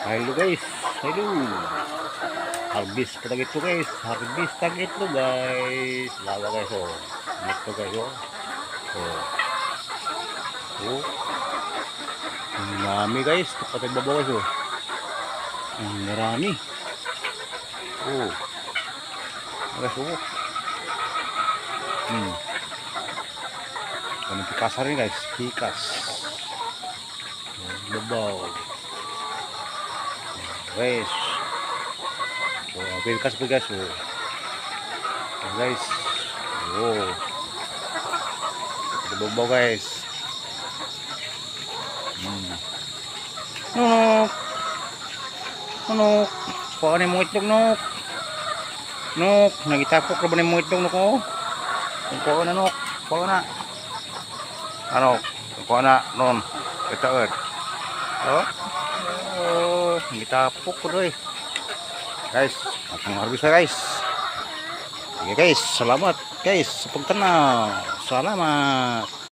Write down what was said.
Hello guys, hello. Harvest pa ito guys, harvest tag ito guys. Lawa guys oh. Ito guys oh. Oh. Oh. Ang dami guys, kapatid babaw guys oh. Ang marami. Oh. Guys oh. Anong pikas rin guys, pikas. Babaw. Guys. So, pikas po guys oh. Guys. Oh. Ito babaw guys. Nunok. Nunok. Kuha na yung mga itlog nuk. Nuk. Nagitapok na ba na yung mga itlog nuk oh. Kuha na nuk. Kuha na. Ano? Kuha na nun. Ito ed. Oh. Oh. Nagitapok ko doy. Guys. Atong harvest na guys. Sige guys. Salamat guys. Sa pagtanaw. Salamat.